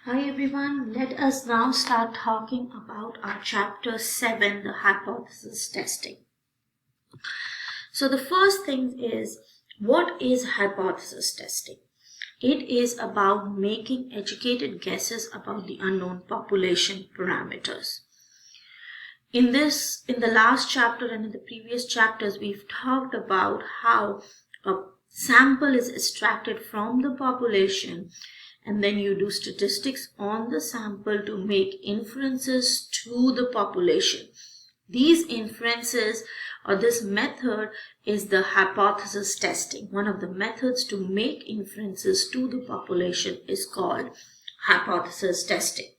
Hi everyone, let us now start talking about our chapter 7, the hypothesis testing. So the first thing is, what is hypothesis testing? It is about making educated guesses about the unknown population parameters. In the last chapter and in the previous chapters, we've talked about how a sample is extracted from the population and then you do statistics on the sample to make inferences to the population. These inferences or this method is the hypothesis testing. One of the methods to make inferences to the population is called hypothesis testing.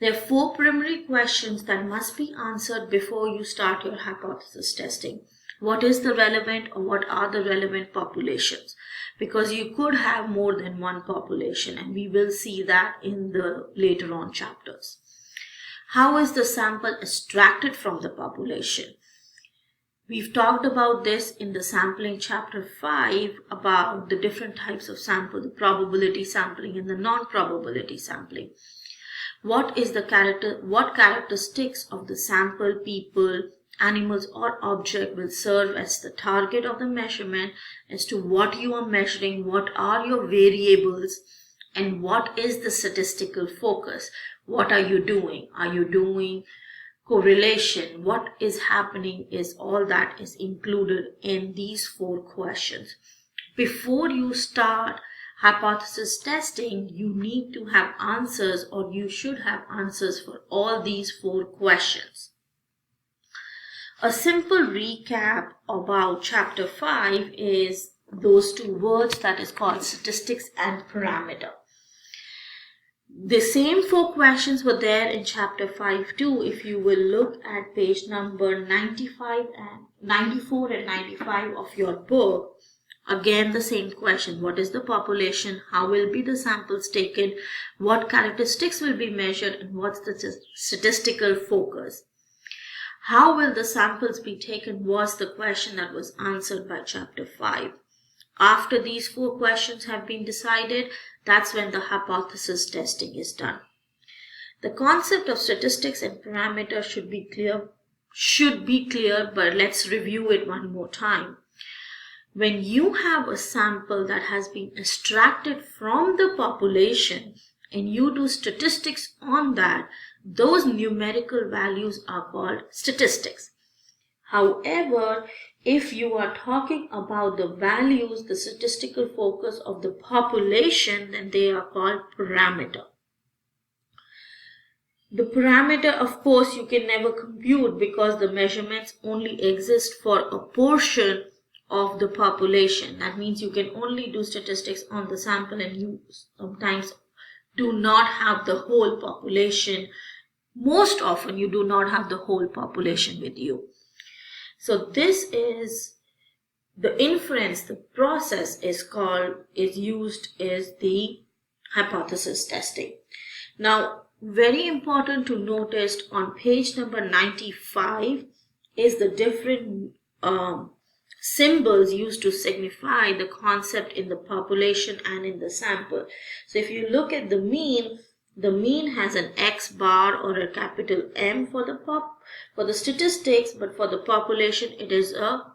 There are 4 primary questions that must be answered before you start your hypothesis testing. What is the relevant or what are the relevant populations? Because you could have more than one population, and we will see that in the later on chapters. How is the sample extracted from the population? We've talked about this in the sampling chapter 5 about the different types of sample, the probability sampling and the non-probability sampling. What characteristics of the sample, people, animals or object will serve as the target of the measurement as to what you are measuring, what are your variables, and what is the statistical focus. What are you doing? Are you doing correlation? What is happening is all that is included in these 4 questions. Before you start hypothesis testing, you need to have answers, or you should have answers for all these 4 questions. A simple recap about chapter 5 is those 2 words that is called statistics and parameter. The same 4 questions were there in chapter 5 too. If you will look at page number 94 and 95 of your book, again the same question. What is the population? How will be the samples taken? What characteristics will be measured? And what's the statistical focus? How will the samples be taken was the question that was answered by chapter 5. After these 4 questions have been decided, that's when the hypothesis testing is done. The concept of statistics and parameters should be clear, but let's review it one more time. When you have a sample that has been extracted from the population and you do statistics on that, those numerical values are called statistics. However, if you are talking about the values, the statistical focus of the population, then they are called parameter. The parameter, of course, you can never compute because the measurements only exist for a portion of the population. That means you can only do statistics on the sample, and you sometimes do not have the whole population. Most often you do not have the whole population with you. So this is the inference, the process is used as the hypothesis testing. Now, very important to notice on page number 95 is the different symbols used to signify the concept in the population and in the sample. So if you look at the mean has an X bar or a capital M for the statistics, but for the population it is a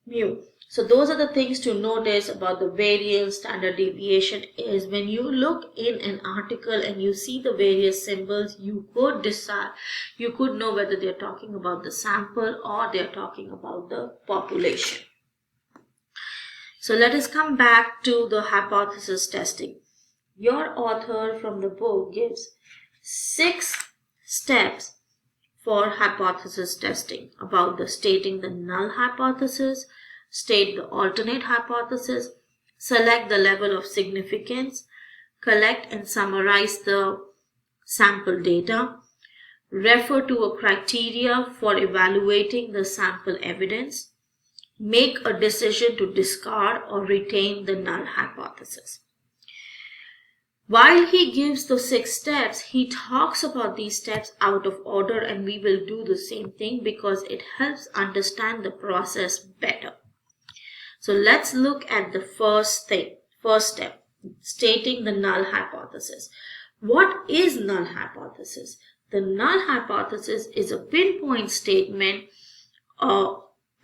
mu. So those are the things to notice about the variance, standard deviation is when you look in an article and you see the various symbols, you could know whether they're talking about the sample or they're talking about the population. So let us come back to the hypothesis testing. Your author from the book gives 6 steps for hypothesis testing about the stating the null hypothesis, state the alternate hypothesis, select the level of significance, collect and summarize the sample data, refer to a criteria for evaluating the sample evidence, make a decision to discard or retain the null hypothesis. While he gives the 6 steps, he talks about these steps out of order, and we will do the same thing because it helps understand the process better. So let's look at the first step. stating the null hypothesis. What is null hypothesis? The null hypothesis is a pinpoint statement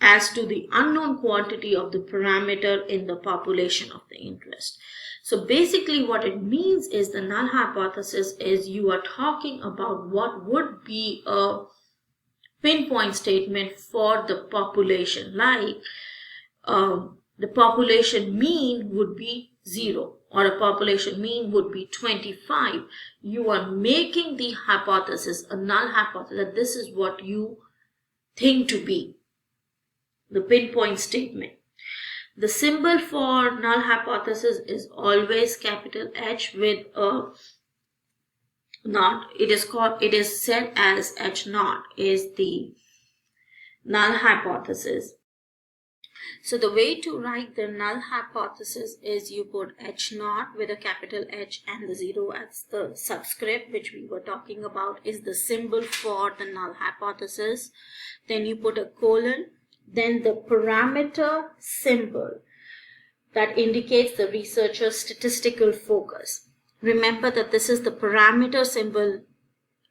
as to the unknown quantity of the parameter in the population of the interest. So basically what it means is the null hypothesis is you are talking about what would be a pinpoint statement for the population, like the population mean would be 0 or a population mean would be 25. You are making the hypothesis a null hypothesis that this is what you think to be the pinpoint statement. The symbol for null hypothesis is always capital H with a naught. It is said as H naught is the null hypothesis. So the way to write the null hypothesis is you put H naught with a capital H and the 0 as the subscript, which we were talking about is the symbol for the null hypothesis. Then you put a colon, then the parameter symbol that indicates the researcher's statistical focus. Remember that this is the parameter symbol.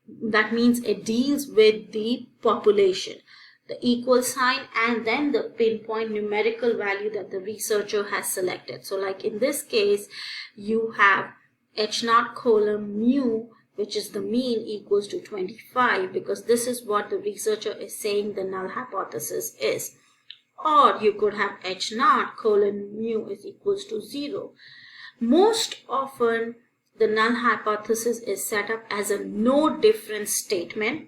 That means it deals with the population, the equal sign, and then the pinpoint numerical value that the researcher has selected. So like in this case, you have H naught colon mu, which is the mean, equals to 25, because this is what the researcher is saying the null hypothesis is. Or you could have H naught colon mu is equals to 0. Most often the null hypothesis is set up as a no difference statement,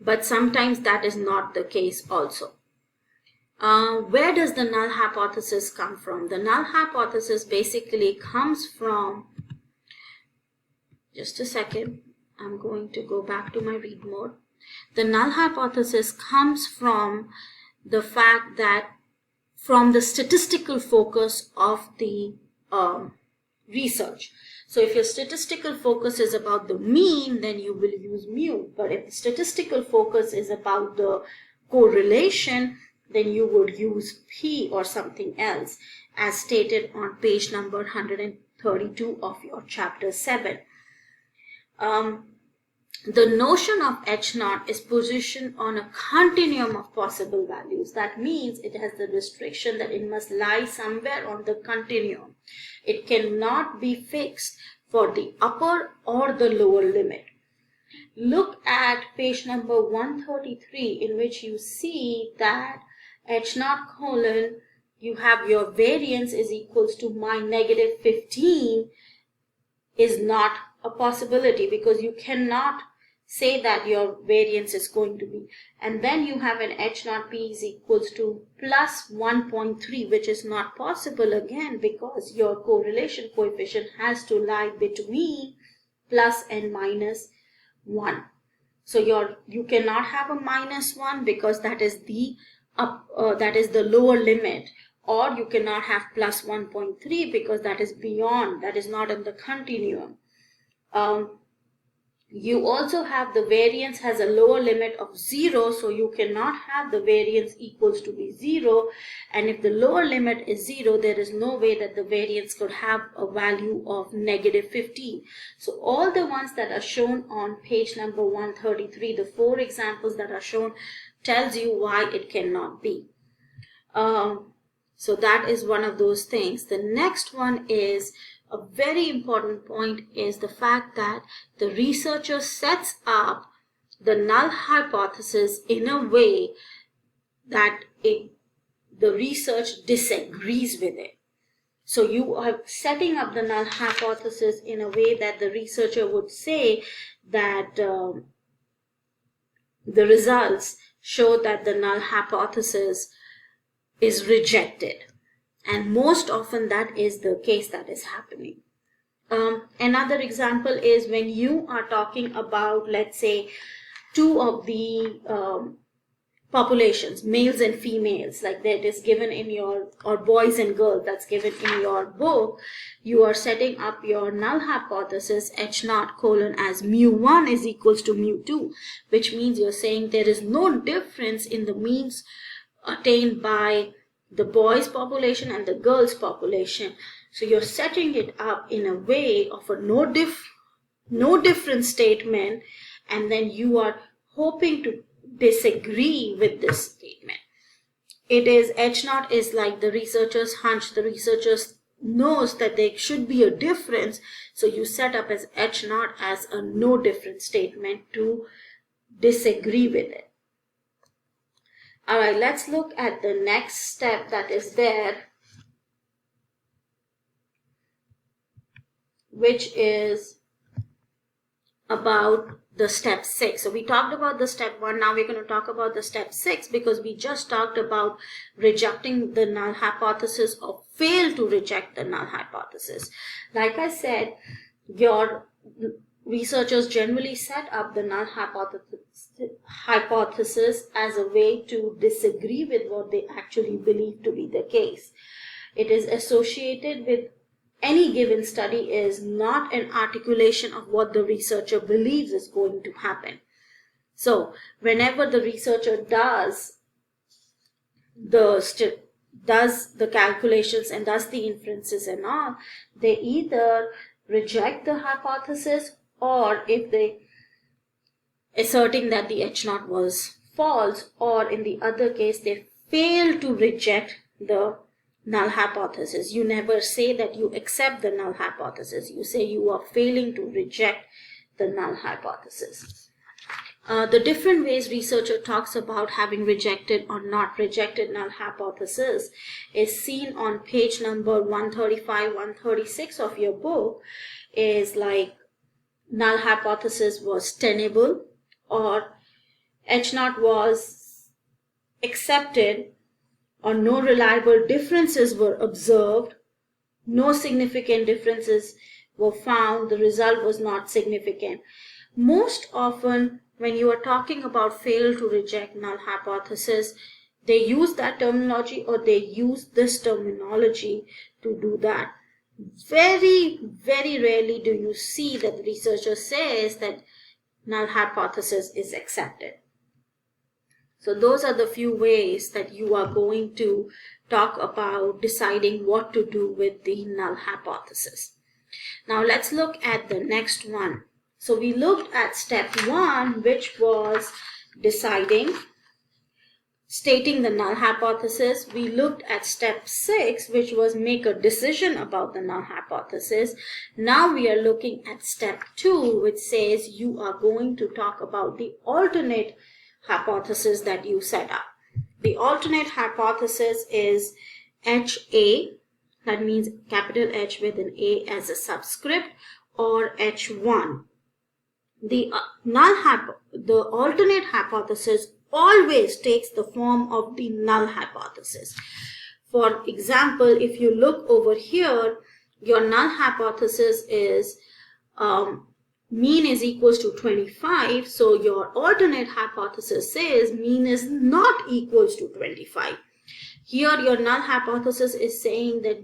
but sometimes that is not the case also. Where does the null hypothesis come from? The null hypothesis basically comes from, just a second, I'm going to go back to my read mode. The null hypothesis comes from the fact that from the statistical focus of the research. So if your statistical focus is about the mean, then you will use mu. But if the statistical focus is about the correlation, then you would use P or something else, as stated on page number 132 of your chapter 7. The notion of H naught is positioned on a continuum of possible values. That means it has the restriction that it must lie somewhere on the continuum. It cannot be fixed for the upper or the lower limit. Look at page number 133, in which you see that H naught colon, you have your variance is equals to my negative 15 is not a possibility, because you cannot say that your variance is going to be, and then you have an H naught P is equals to plus 1.3, which is not possible again, because your correlation coefficient has to lie between plus and minus 1. So you cannot have a minus 1, because that is the lower limit, or you cannot have plus 1.3 because that is beyond, that is not in the continuum. You also have the variance has a lower limit of 0, so you cannot have the variance equals to be 0, and if the lower limit is 0, there is no way that the variance could have a value of negative 15. So all the ones that are shown on page number 133, the 4 examples that are shown, tells you why it cannot be. So that is one of those things. The next one is a very important point, is the fact that the researcher sets up the null hypothesis in a way that the research disagrees with it. So you are setting up the null hypothesis in a way that the researcher would say that the results show that the null hypothesis is rejected. And most often that is the case that is happening. Another example is when you are talking about, let's say, two of the populations, males and females, like that is given in your, or boys and girls, that's given in your book. You are setting up your null hypothesis H naught colon as mu1 is equals to mu2, which means you're saying there is no difference in the means attained by the boys population and the girls population. So you're setting it up in a way of a no different statement, and then you are hoping to disagree with this statement. It is H naught is like the researcher's hunch. The researchers knows that there should be a difference, so you set up as H naught as a no different statement to disagree with it. All right, let's look at the next step that is there, which is about the step 6. So we talked about the step 1. Now we're going to talk about the step 6, because we just talked about rejecting the null hypothesis or fail to reject the null hypothesis. Like I said, your researchers generally set up the null hypothesis as a way to disagree with what they actually believe to be the case. It is associated with any given study, is not an articulation of what the researcher believes is going to happen. So whenever the researcher does the calculations and does the inferences and all, they either reject the hypothesis, or if they asserting that the H naught was false, or in the other case they fail to reject the null hypothesis. You never say that you accept the null hypothesis. You say you are failing to reject the null hypothesis. The different ways researcher talks about having rejected or not rejected null hypothesis is seen on page number 135, 136 of your book. Is like null hypothesis was tenable, or H naught was accepted, or no reliable differences were observed, no significant differences were found, the result was not significant. Most often when you are talking about fail to reject null hypothesis, they use that terminology, or they use this terminology to do that. Very, very rarely do you see that the researcher says that null hypothesis is accepted. So those are the few ways that you are going to talk about deciding what to do with the null hypothesis. Now let's look at the next one. So we looked at step 1, which was stating the null hypothesis. We looked at step 6, which was make a decision about the null hypothesis. Now we are looking at step 2, which says you are going to talk about the alternate hypothesis that you set up. The alternate hypothesis is HA, that means capital H with an A as a subscript, or H1. The alternate hypothesis always takes the form of the null hypothesis. For example, if you look over here, your null hypothesis is mean is equals to 25. So your alternate hypothesis says mean is not equals to 25. Here your null hypothesis is saying that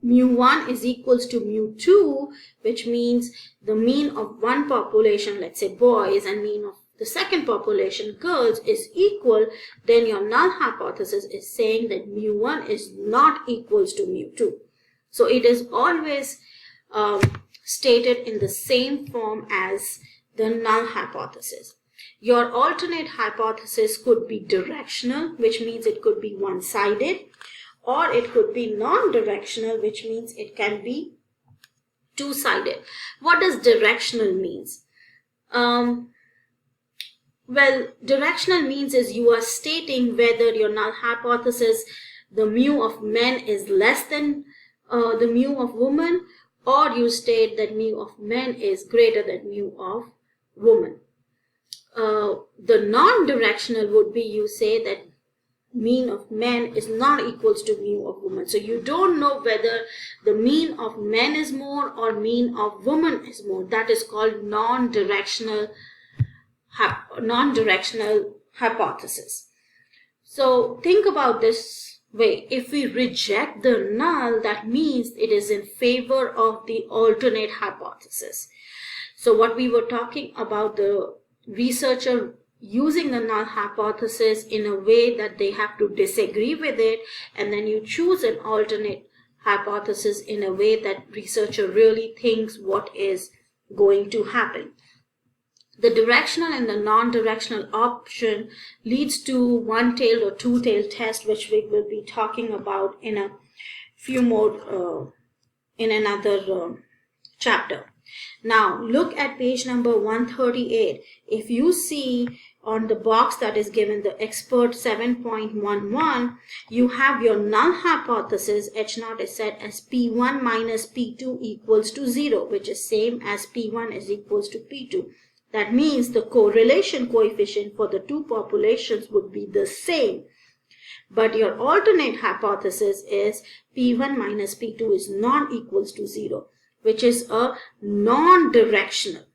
mu1 is equals to mu2, which means the mean of one population, let's say boys, and mean of the second population, girls, is equal. Then your null hypothesis is saying that mu1 is not equals to mu2. So it is always stated in the same form as the null hypothesis. Your alternate hypothesis could be directional, which means it could be one-sided, or it could be non-directional, which means it can be two-sided. What does directional means? Well, directional means is you are stating whether your null hypothesis, the mu of men is less than the mu of women, or you state that mu of men is greater than mu of women. The non-directional would be you say that mean of men is not equals to mu of women. So you don't know whether the mean of men is more or mean of women is more. That is called non-directional hypothesis. So think about this way. If we reject the null, that means it is in favor of the alternate hypothesis. So what we were talking about, the researcher using the null hypothesis in a way that they have to disagree with it, and then you choose an alternate hypothesis in a way that researcher really thinks what is going to happen. The directional and the non-directional option leads to one-tailed or two-tailed test, which we will be talking about in a few more in another chapter. Now look at page number 138. If you see on the box that is given, the expert 7.11, you have your null hypothesis. H0 is set as P1 minus P2 equals to 0, which is same as P1 is equals to P2. That means the correlation coefficient for the two populations would be the same. But your alternate hypothesis is P1 minus P2 is not equals to 0, which is a non-directional.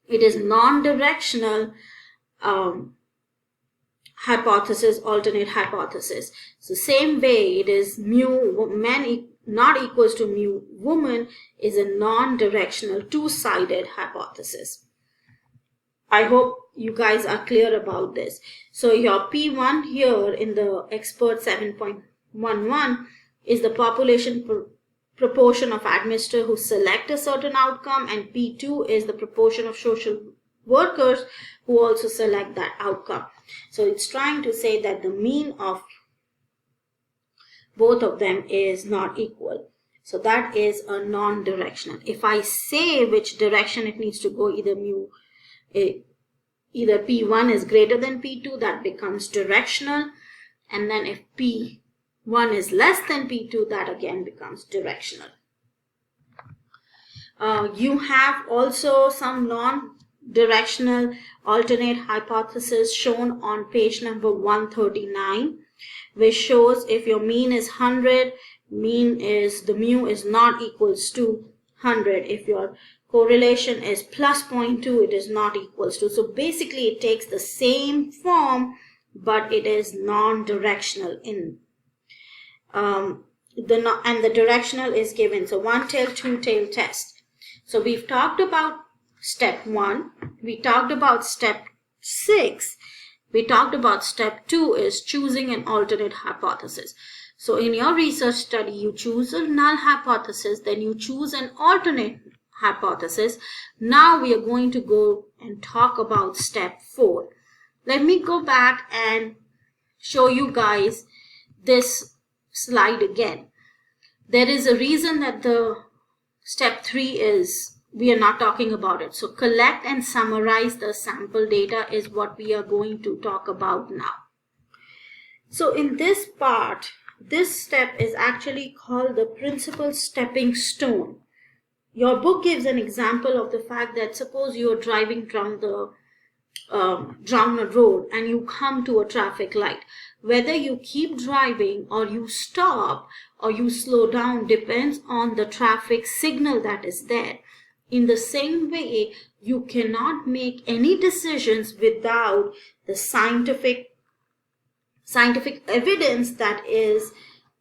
It is non-directional hypothesis, alternate hypothesis. So same way it is mu man not equals to mu woman is a non-directional two-sided hypothesis. I hope you guys are clear about this. So your P1 here in the expert 7.11 is the population proportion of administrators who select a certain outcome, and P2 is the proportion of social workers who also select that outcome. So it's trying to say that the mean of both of them is not equal. So that is a non-directional. If I say which direction it needs to go, either P1 is greater than P2, that becomes directional, and then if P1 is less than P2, that again becomes directional. You have also some non-directional alternate hypothesis shown on page number 139, which shows if your mean is 100, the mu is not equals to 100. If your correlation is plus 0.2, it is not equals to. So basically it takes the same form, but it is non-directional in and the directional is given. So one-tail, two-tail test. So we've talked about step 1, we talked about step 6, we talked about step 2 is choosing an alternate hypothesis. So in your research study, you choose a null hypothesis, then you choose an alternate hypothesis. Now we are going to go and talk about step 4. Let me go back and show you guys this slide again. There is a reason that the step 3 is, we are not talking about it. So collect and summarize the sample data is what we are going to talk about now. So in this part, this step is actually called the principal stepping stone. Your book gives an example of the fact that suppose you are driving down a road and you come to a traffic light. Whether you keep driving or you stop or you slow down depends on the traffic signal that is there. In the same way, you cannot make any decisions without the scientific evidence that is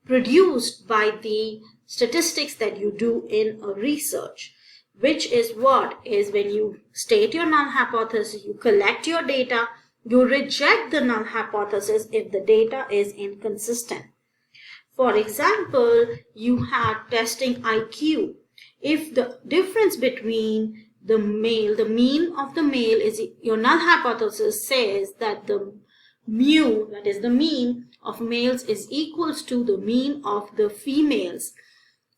produced by the statistics that you do in a research, which is what is when you state your null hypothesis, you collect your data, you reject the null hypothesis if the data is inconsistent. For example, you had testing IQ. If the difference between the mean of the male is, your null hypothesis says that the mu, that is the mean of males, is equals to the mean of the females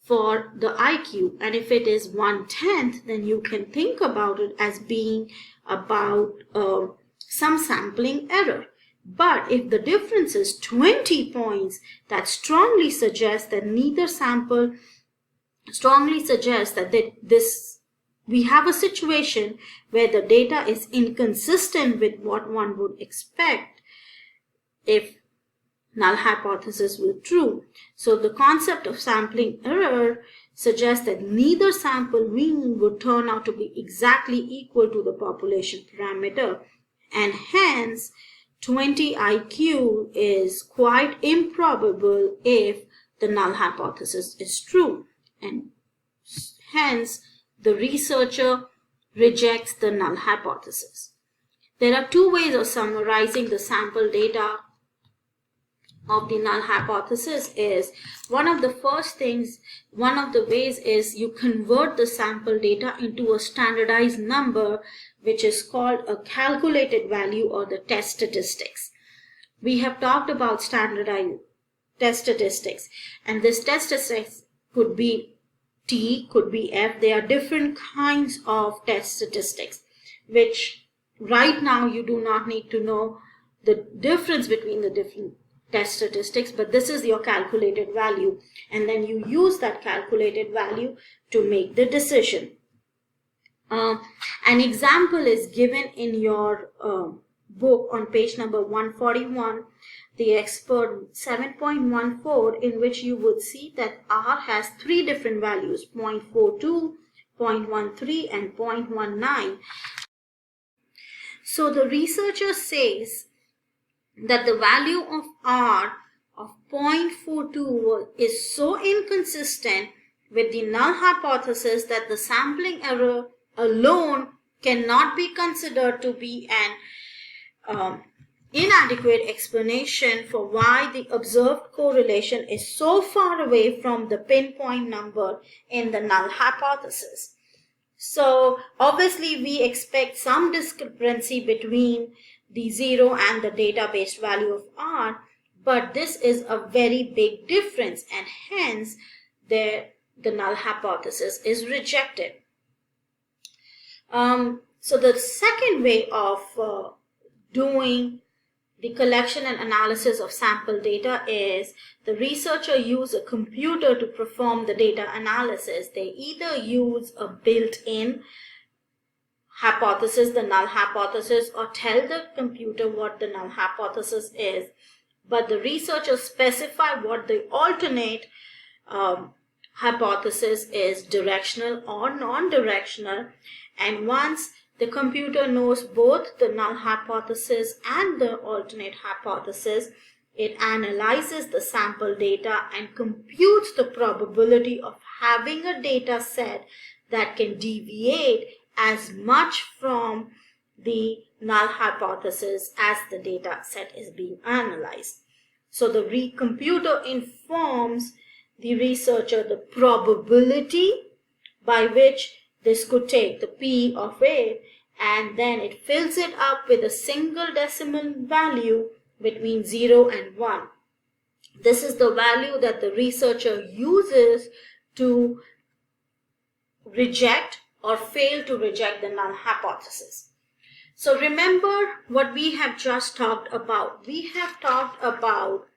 for the IQ, and if it is 1/10, then you can think about it as being about some sampling error. But if the difference is 20 points, that strongly suggests that we have a situation where the data is inconsistent with what one would expect if null hypothesis were true. So the concept of sampling error suggests that neither sample mean would turn out to be exactly equal to the population parameter, and hence 20 IQ is quite improbable if the null hypothesis is true, and hence the researcher rejects the null hypothesis. There are two ways of summarizing the sample data of the null hypothesis is one of the ways is you convert the sample data into a standardized number, which is called a calculated value or the test statistics. We have talked about standardized test statistics, and this test statistics could be T, could be F. There are different kinds of test statistics, which right now you do not need to know the difference between the different test statistics, but this is your calculated value, and then you use that calculated value to make the decision. An example is given in your book on page number 141, the expert 7.14, in which you would see that R has three different values, 0.42, 0.13 and 0.19. So the researcher says that the value of R of 0.42 is so inconsistent with the null hypothesis that the sampling error alone cannot be considered to be an inadequate explanation for why the observed correlation is so far away from the pinpoint number in the null hypothesis. So obviously we expect some discrepancy between the 0 and the database value of R, but this is a very big difference, and hence the null hypothesis is rejected. So the second way of doing the collection and analysis of sample data is the researcher use a computer to perform the data analysis. They either use a built-in hypothesis, the null hypothesis, or tell the computer what the null hypothesis is, but the researchers specify what the alternate hypothesis is, directional or non-directional, and once the computer knows both the null hypothesis and the alternate hypothesis, it analyzes the sample data and computes the probability of having a data set that can deviate as much from the null hypothesis as the data set is being analyzed. So the computer informs the researcher the probability by which this could take, the P of it, and then it fills it up with a single decimal value between 0 and 1. This is the value that the researcher uses to reject or fail to reject the null hypothesis. So remember what we have just talked about. We have talked about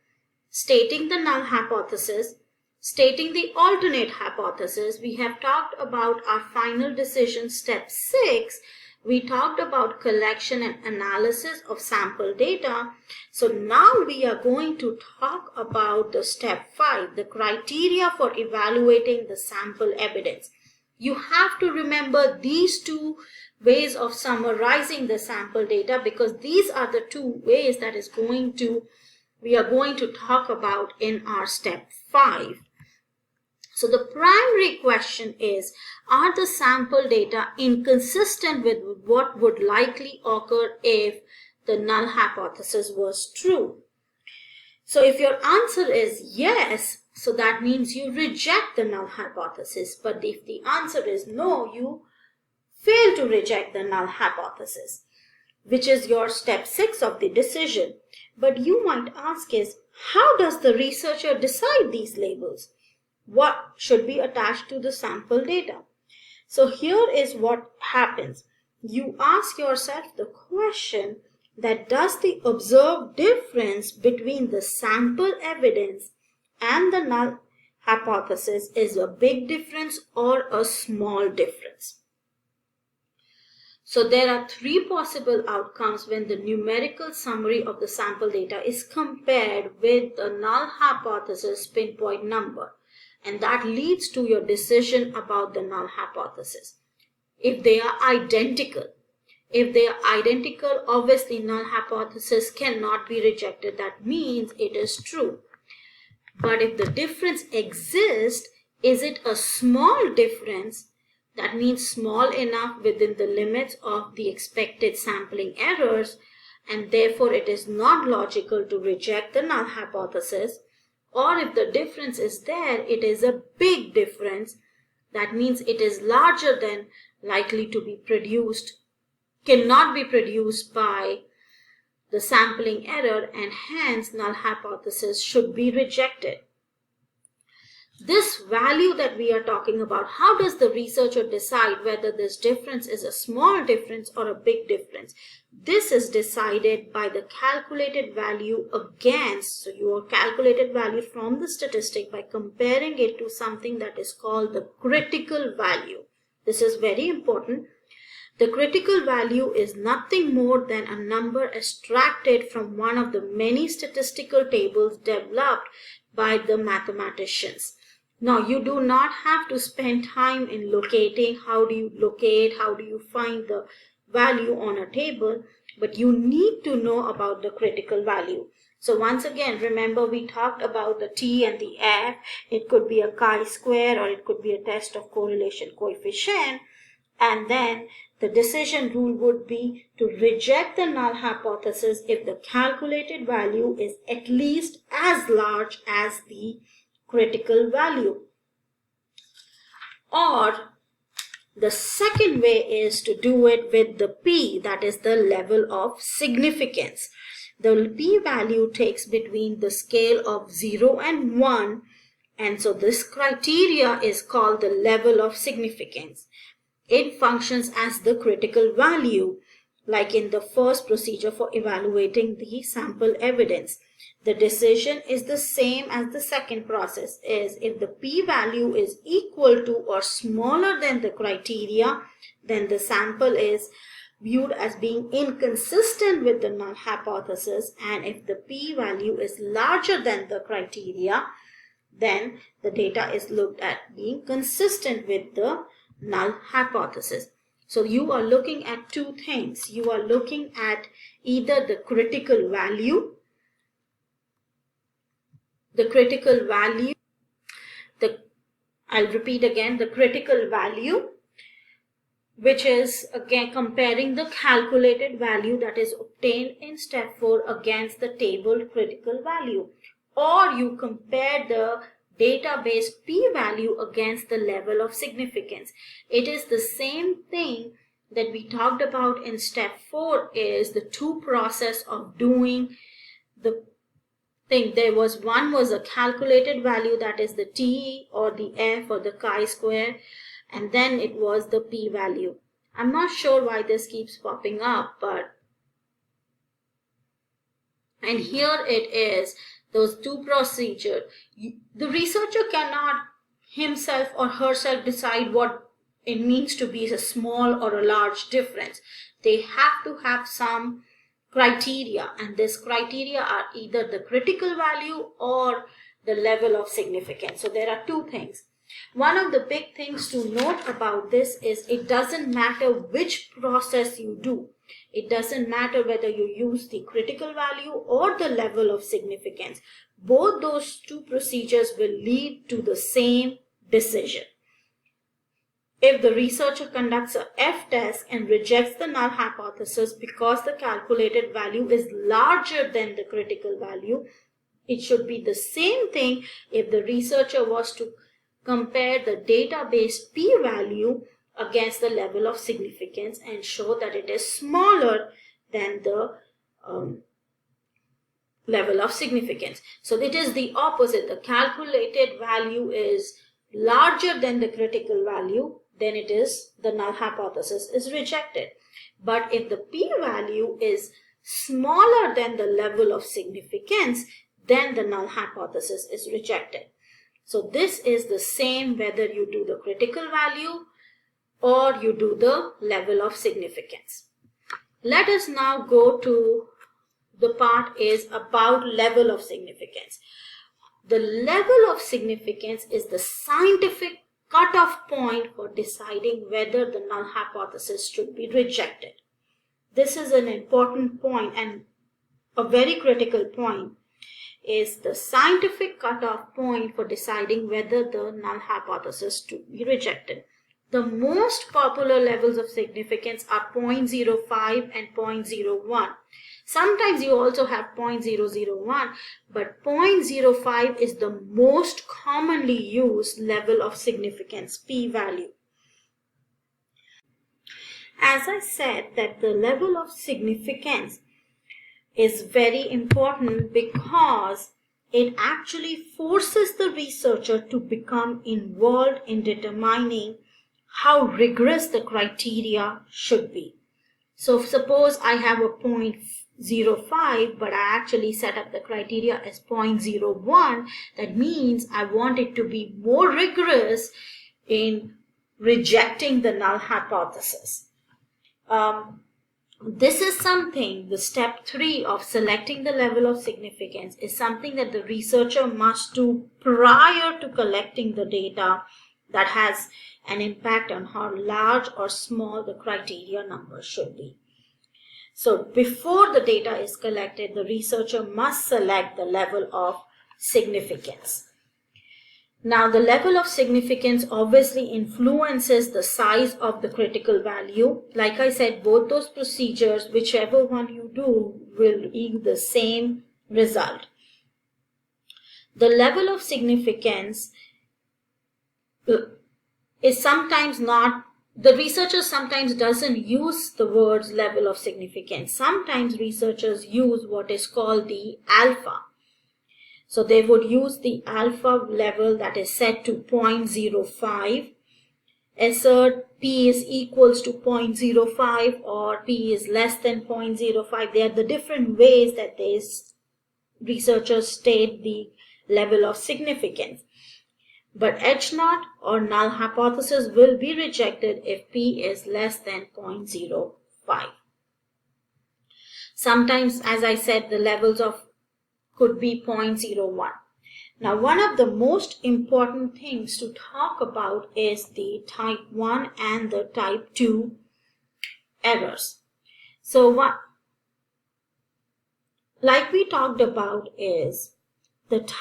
stating the null hypothesis, stating the alternate hypothesis. We have talked about our final decision, step 6. We talked about collection and analysis of sample data. So now we are going to talk about the step 5, the criteria for evaluating the sample evidence. You have to remember these two ways of summarizing the sample data, because these are the two ways that we are going to talk about in our step 5. So the primary question is, are the sample data inconsistent with what would likely occur if the null hypothesis was true? So if your answer is yes, so that means you reject the null hypothesis. But if the answer is no, you fail to reject the null hypothesis, which is your step 6 of the decision. But you might ask is, how does the researcher decide these labels? What should be attached to the sample data? So here is what happens. You ask yourself the question that does the observed difference between the sample evidence and the null hypothesis is a big difference or a small difference? So there are 3 possible outcomes when the numerical summary of the sample data is compared with the null hypothesis pinpoint number. And that leads to your decision about the null hypothesis. If they are identical, obviously null hypothesis cannot be rejected. That means it is true. But if the difference exists, is it a small difference? That means small enough within the limits of the expected sampling errors. and therefore it is not logical to reject the null hypothesis. Or if the difference is there, it is a big difference. That means it is larger than likely to be produced, cannot be produced by the sampling error, and hence null hypothesis should be rejected. This value that we are talking about, how does the researcher decide whether this difference is a small difference or a big difference? This is decided by the calculated value against, so your calculated value from the statistic by comparing it to something that is called the critical value. This is very important. The critical value is nothing more than a number extracted from one of the many statistical tables developed by the mathematicians. Now, you do not have to spend time in locating. How do you locate? How do you find the value on a table? But you need to know about the critical value. So once again, remember we talked about the T and the F. It could be a chi-square or it could be a test of correlation coefficient. And then the decision rule would be to reject the null hypothesis if the calculated value is at least as large as the critical value. Or the second way is to do it with the P, that is the level of significance. The P value takes between the scale of 0 and 1, and so this criteria is called the level of significance. It functions as the critical value, like in the first procedure for evaluating the sample evidence. The decision is the same as the second process, is if the p-value is equal to or smaller than the criteria, then the sample is viewed as being inconsistent with the null hypothesis, and if the p-value is larger than the criteria, then the data is looked at being consistent with the null hypothesis. So you are looking at two things. You are looking at either the critical value, I'll repeat again, the critical value, which is again comparing the calculated value that is obtained in step 4 against the tabled critical value, or you compare the database p-value against the level of significance. It is the same thing that we talked about in step 4, is the two process of doing the thing. One was a calculated value, that is the T or the F or the chi-square, and then it was the p-value. I'm not sure why this keeps popping up, and here it is, those two procedures. The researcher cannot himself or herself decide what it means to be a small or a large difference. They have to have some criteria, and this criteria are either the critical value or the level of significance. So there are two things. One of the big things to note about this is it doesn't matter which process you do. It doesn't matter whether you use the critical value or the level of significance. Both those two procedures will lead to the same decision. If the researcher conducts a F-test and rejects the null hypothesis because the calculated value is larger than the critical value, it should be the same thing if the researcher was to compare the database p-value against the level of significance and show that it is smaller than the level of significance. So it is the opposite. The calculated value is larger than the critical value, then it is the null hypothesis is rejected. But if the p-value is smaller than the level of significance, then the null hypothesis is rejected. So this is the same whether you do the critical value or you do the level of significance. Let us now go to the part is about level of significance. The level of significance is the scientific cutoff point for deciding whether the null hypothesis should be rejected. This is an important point and a very critical point, is the scientific cutoff point for deciding whether the null hypothesis should be rejected. The most popular levels of significance are 0.05 and 0.01. Sometimes you also have 0.001, but 0.05 is the most commonly used level of significance, p-value. As I said, that the level of significance is very important because it actually forces the researcher to become involved in determining how rigorous the criteria should be. So suppose I have a 0.05, but I actually set up the criteria as 0.01. That means I want it to be more rigorous in rejecting the null hypothesis. This is something, the step 3 of selecting the level of significance is something that the researcher must do prior to collecting the data that has an impact on how large or small the criteria number should be. So before the data is collected, the researcher must select the level of significance. Now, the level of significance obviously influences the size of the critical value. Like I said, both those procedures, whichever one you do, will yield the same result. The level of significance is sometimes not, the researcher sometimes doesn't use the words level of significance. Sometimes researchers use what is called the alpha. So they would use the alpha level that is set to 0.05, assert P is equals to 0.05 or P is less than 0.05. They are the different ways that these researchers state the level of significance. But H0 or null hypothesis will be rejected if P is less than 0.05. Sometimes, as I said, the levels of could be 0.01. Now, one of the most important things to talk about is the type 1 and the type 2 errors. So what, like we talked about, is that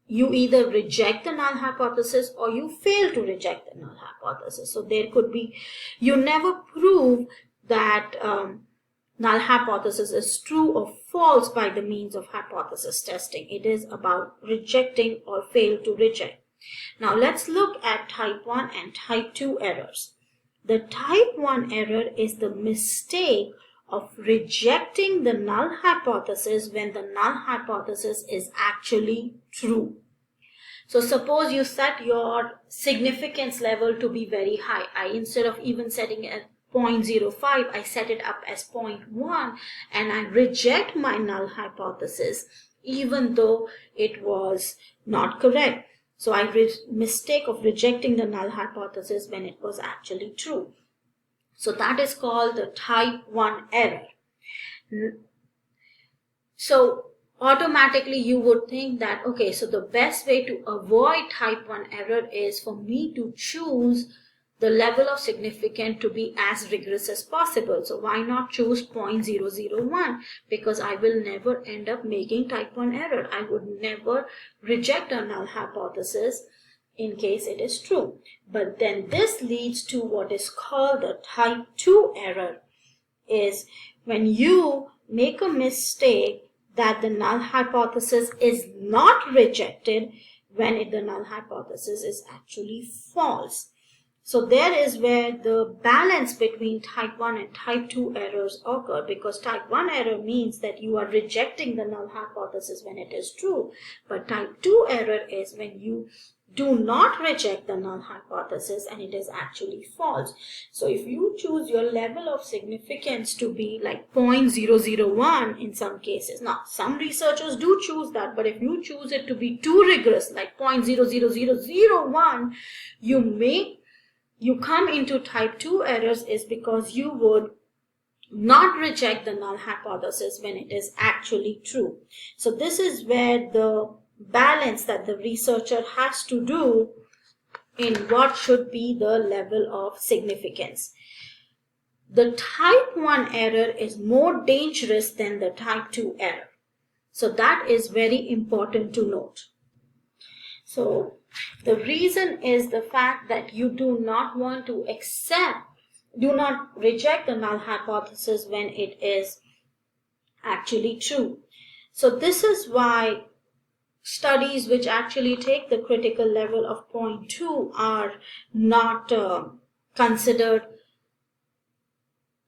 you either reject the null hypothesis or you fail to reject the null hypothesis. So there could be, you never prove that null hypothesis is true or false by the means of hypothesis testing. It is about rejecting or fail to reject. Now let's look at type 1 and type 2 errors. The type 1 error is the mistake of rejecting the null hypothesis when the null hypothesis is actually true. So suppose you set your significance level to be very high. Instead of even setting it 0.05, I set it up as 0.1 and I reject my null hypothesis even though it was not correct. So I mistake of rejecting the null hypothesis when it was actually true. So that is called the type 1 error. So automatically you would think that, okay, so the best way to avoid type 1 error is for me to choose the level of significance to be as rigorous as possible. So why not choose 0.001? Because I will never end up making type 1 error. I would never reject a null hypothesis in case it is true. But then this leads to what is called the type 2 error, is when you make a mistake that the null hypothesis is not rejected when the null hypothesis is actually false. So there is where the balance between type 1 and type 2 errors occur, because type 1 error means that you are rejecting the null hypothesis when it is true. But type 2 error is when you do not reject the null hypothesis and it is actually false. So if you choose your level of significance to be like 0.001 in some cases, now some researchers do choose that, but if you choose it to be too rigorous, like 0.00001, you come into type 2 errors is because you would not reject the null hypothesis when it is actually true. So this is where the balance that the researcher has to do in what should be the level of significance. The type 1 error is more dangerous than the type 2 error. So that is very important to note. So The reason is the fact that you do not want to do not reject the null hypothesis when it is actually true. So this is why studies which actually take the critical level of 0.2 are not considered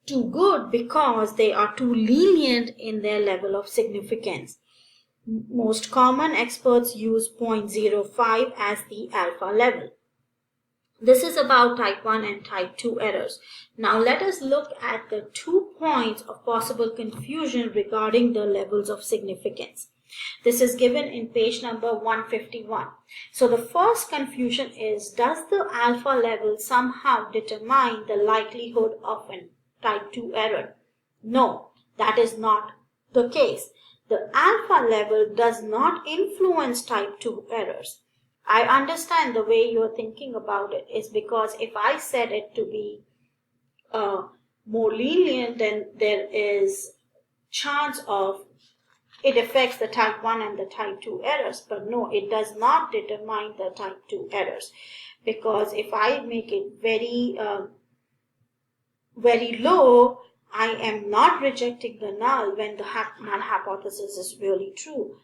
too good, because they are too lenient in their level of significance. Most common experts use 0.05 as the alpha level. This is about type 1 and type 2 errors. Now let us look at the 2 points of possible confusion regarding the levels of significance. This is given in page number 151. So the first confusion is, does the alpha level somehow determine the likelihood of a type 2 error? No, that is not the case. The alpha level does not influence type 2 errors. I understand the way you are thinking about it is because if I said it to be more lenient, then there is chance of it affects the type 1 and the type 2 errors. But no, it does not determine the type 2 errors, because if I make it very low, I am not rejecting the null when the null hypothesis is really true.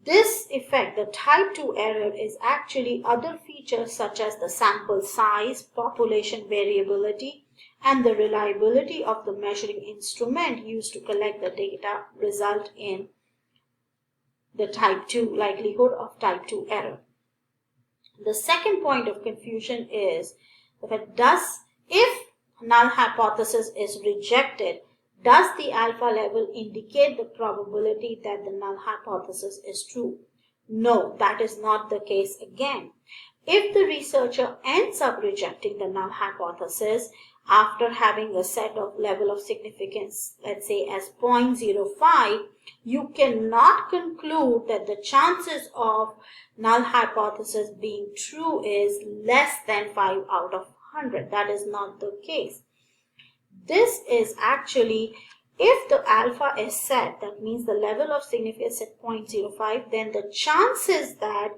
This effect, the type 2 error, is actually other features such as the sample size, population variability, and the reliability of the measuring instrument used to collect the data result in the type 2 likelihood of type 2 error. The second point of confusion is that if null hypothesis is rejected, does the alpha level indicate the probability that the null hypothesis is true? No, that is not the case again. If the researcher ends up rejecting the null hypothesis after having a set of level of significance, let's say as 0.05, you cannot conclude that the chances of null hypothesis being true is less than 5 out of 100. That is not the case. This is actually, if the alpha is set, that means the level of significance at 0.05, then the chances that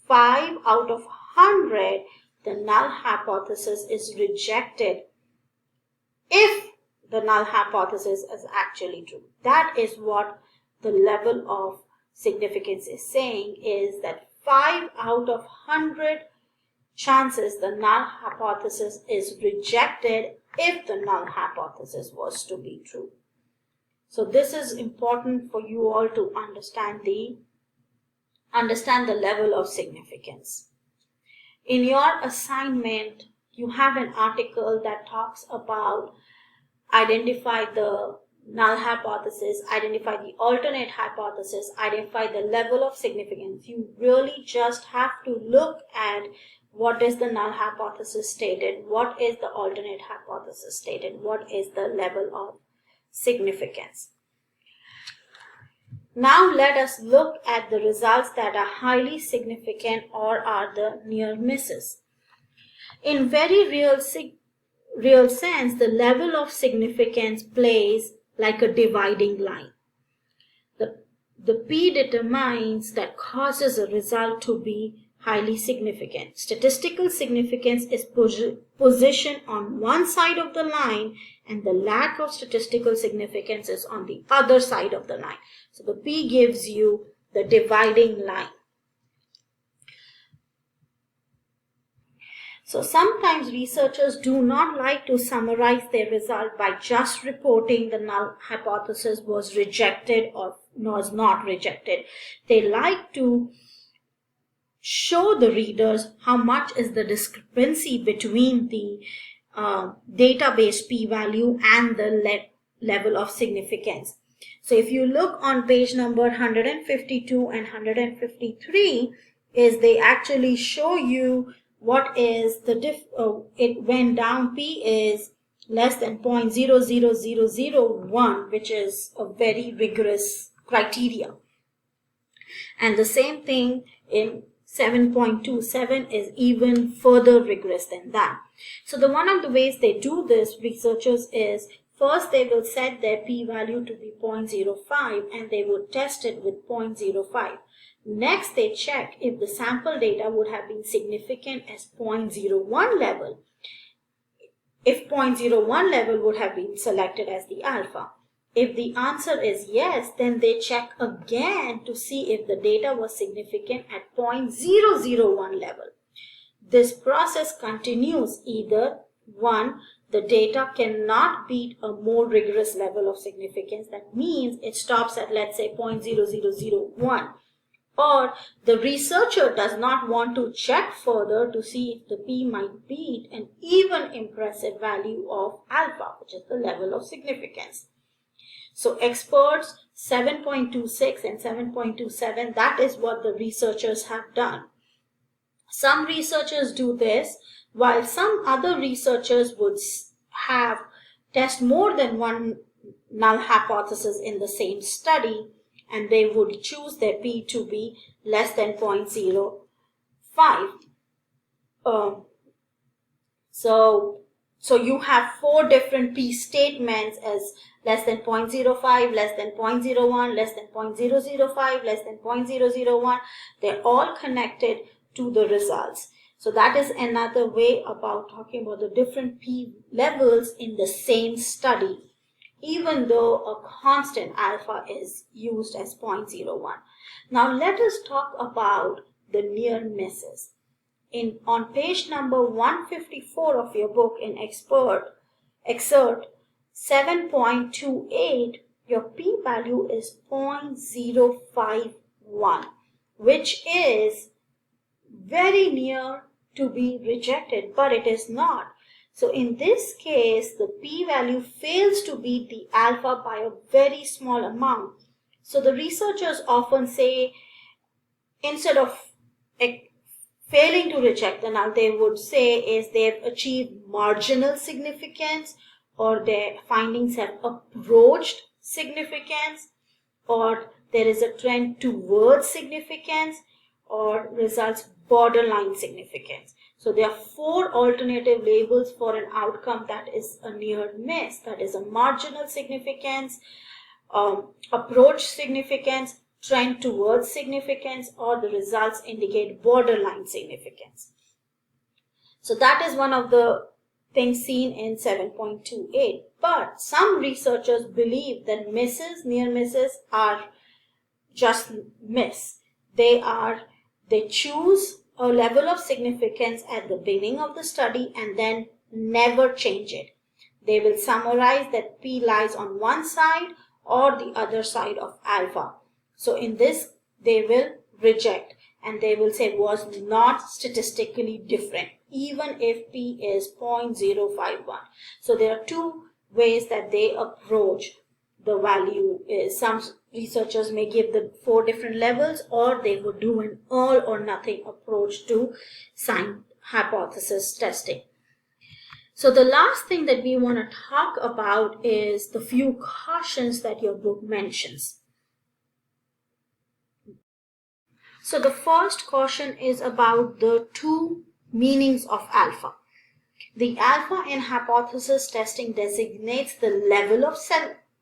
5 out of 100, the null hypothesis is rejected if the null hypothesis is actually true. That is what the level of significance is saying, is that 5 out of 100 chances the null hypothesis is rejected if the null hypothesis was to be true. So this is important for you all to understand the level of significance. In your assignment, you have an article that talks about identify the null hypothesis, identify the alternate hypothesis, identify the level of significance. You really just have to look at what is the null hypothesis stated, what is the alternate hypothesis stated, what is the level of significance. Now let us look at the results that are highly significant or are the near misses. In very real sense, the level of significance plays like a dividing line. The P determines that causes a result to be highly significant. Statistical significance is positioned on one side of the line, and the lack of statistical significance is on the other side of the line. So the P gives you the dividing line. So sometimes researchers do not like to summarize their result by just reporting the null hypothesis was rejected or was not rejected. They like to show the readers how much is the discrepancy between the database p-value and the level of significance. So if you look on page number 152 and 153, they actually show you what is the it went down. P is less than 0.00001, which is a very rigorous criteria. And the same thing in 7.27 is even further rigorous than that. So one of the ways they do this, researchers, is first they will set their p-value to be 0.05 and they would test it with 0.05. Next, they check if the sample data would have been significant as 0.01 level. If 0.01 level would have been selected as the alpha. If the answer is yes, then they check again to see if the data was significant at 0.001 level. This process continues either 1. The data cannot beat a more rigorous level of significance. That means it stops at, let's say, 0.0001. Or the researcher does not want to check further to see if the P might beat an even impressive value of alpha, which is the level of significance. So experts 7.26 and 7.27, that is what the researchers have done. Some researchers do this, while some other researchers would have test more than one null hypothesis in the same study, and they would choose their P to be less than 0.05. So you have 4 different P statements as less than 0.05, less than 0.01, less than 0.005, less than 0.001. They're all connected to the results. So that is another way about talking about the different P levels in the same study, even though a constant alpha is used as 0.01. Now let us talk about the near misses. On page number 154 of your book in excerpt 7.28, your p-value is 0.051, which is very near to be rejected, but it is not. So in this case, the p-value fails to beat the alpha by a very small amount. So the researchers often say, instead of failing to reject the null, they would say is they've achieved marginal significance, or their findings have approached significance, or there is a trend towards significance, or results borderline significance. So there are 4 alternative labels for an outcome that is a near miss. That is a marginal significance, approach significance, trend towards significance, or the results indicate borderline significance. So that is one of the things seen in 7.28. But some researchers believe that near misses are just miss. They choose a level of significance at the beginning of the study and then never change it. They will summarize that P lies on one side or the other side of alpha. So in this, they will reject and they will say was not statistically different, even if P is 0.051. So there are 2 ways that they approach the value. Some researchers may give the 4 different levels, or they would do an all or nothing approach to sign hypothesis testing. So the last thing that we want to talk about is the few cautions that your book mentions. So the first caution is about the 2 meanings of alpha. The alpha in hypothesis testing designates the level of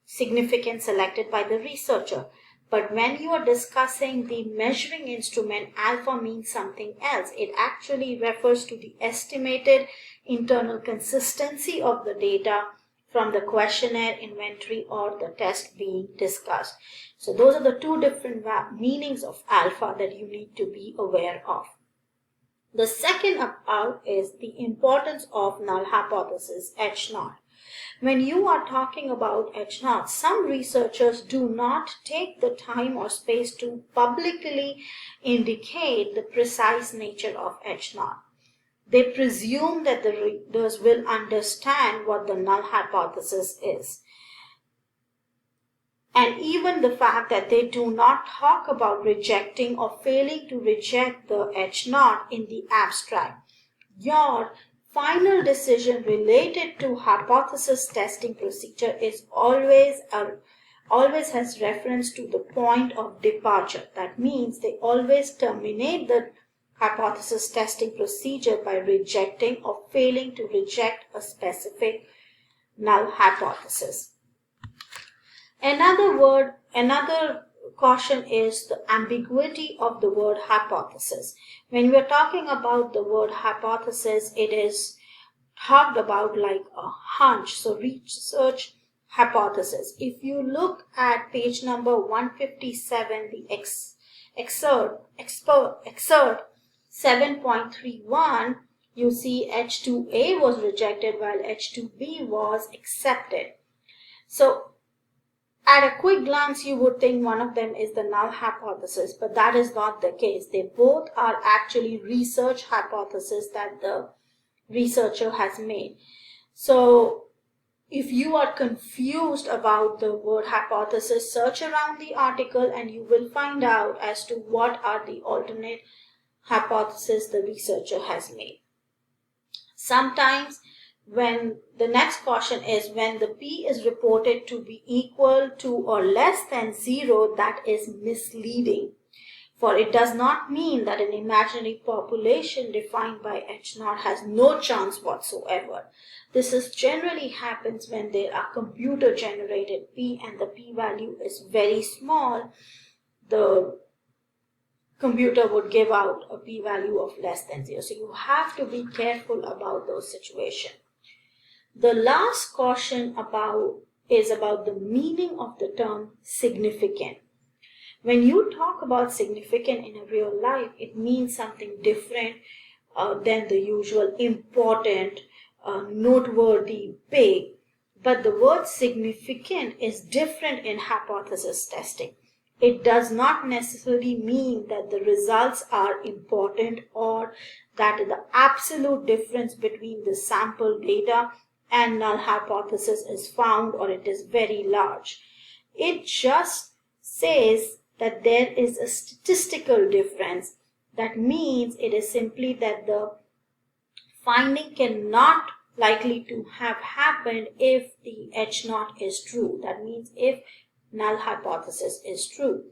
significance selected by the researcher. But when you are discussing the measuring instrument, alpha means something else. It actually refers to the estimated internal consistency of the data from the questionnaire, inventory, or the test being discussed. So those are the 2 different meanings of alpha that you need to be aware of. The second about is the importance of null hypothesis, H0. When you are talking about H0, some researchers do not take the time or space to publicly indicate the precise nature of H0. They presume that the readers will understand what the null hypothesis is. And even the fact that they do not talk about rejecting or failing to reject the H0 in the abstract. Your final decision related to hypothesis testing procedure is always has reference to the point of departure. That means they always terminate the hypothesis testing procedure by rejecting or failing to reject a specific null hypothesis. Another caution is the ambiguity of the word hypothesis. When we are talking about the word hypothesis, it is talked about like a hunch. So research hypothesis. If you look at page number 157, the excerpt 7.31, you see H2A was rejected while H2B was accepted. So at a quick glance, you would think one of them is the null hypothesis, but that is not the case. They both are actually research hypotheses that the researcher has made. So if you are confused about the word hypothesis, search around the article and you will find out as to what are the alternate hypotheses the researcher has made. Sometimes when the next caution is when the P is reported to be equal to or less than 0, that is misleading. For it does not mean that an imaginary population defined by H0 has no chance whatsoever. This generally happens when there are computer generated P and the P value is very small. The computer would give out a P value of less than 0. So you have to be careful about those situations. The last caution is about the meaning of the term significant. When you talk about significant in a real life, it means something different than the usual important, noteworthy, big. But the word significant is different in hypothesis testing. It does not necessarily mean that the results are important or that the absolute difference between the sample data and null hypothesis is found or it is very large. It just says that there is a statistical difference. That means it is simply that the finding cannot likely to have happened if the H0 is true. That means if null hypothesis is true.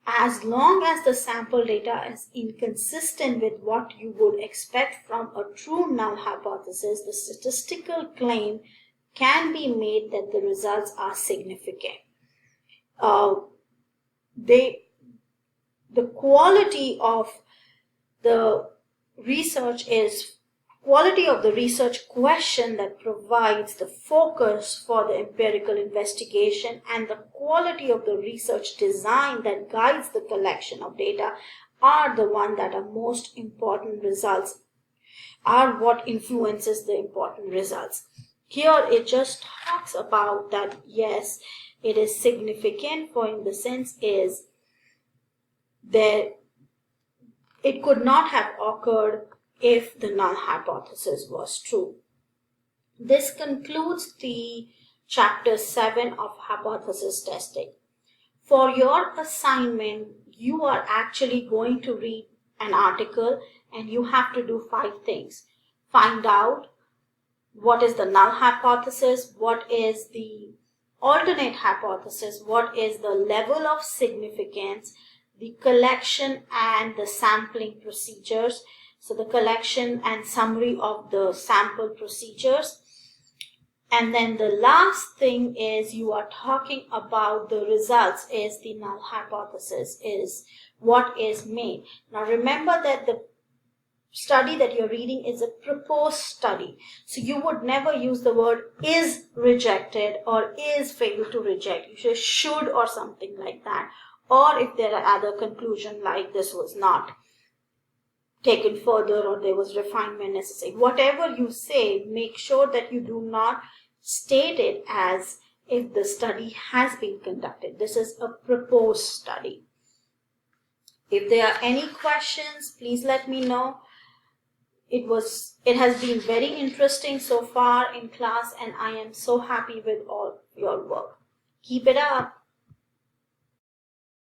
As long as the sample data is inconsistent with what you would expect from a true null hypothesis, the statistical claim can be made that the results are significant. The quality of the research question that provides the focus for the empirical investigation and the quality of the research design that guides the collection of data are the one that are most important results, are what influences the important results. Here it just talks about that, yes, it is significant, for in the sense is that it could not have occurred if the null hypothesis was true. This concludes the chapter 7 of hypothesis testing. For your assignment, you are actually going to read an article and you have to do 5 things. Find out what is the null hypothesis, what is the alternate hypothesis, what is the level of significance, the collection and the sampling procedures. So the collection and summary of the sample procedures. And then the last thing is you are talking about the results is the null hypothesis is what is made. Now remember that the study that you're reading is a proposed study. So you would never use the word is rejected or is failed to reject. You say should or something like that. Or if there are other conclusions like this was not taken further or there was refinement necessary. Whatever you say, make sure that you do not state it as if the study has been conducted. This is a proposed study. If there are any questions, please let me know. It has been very interesting so far in class and I am so happy with all your work. Keep it up.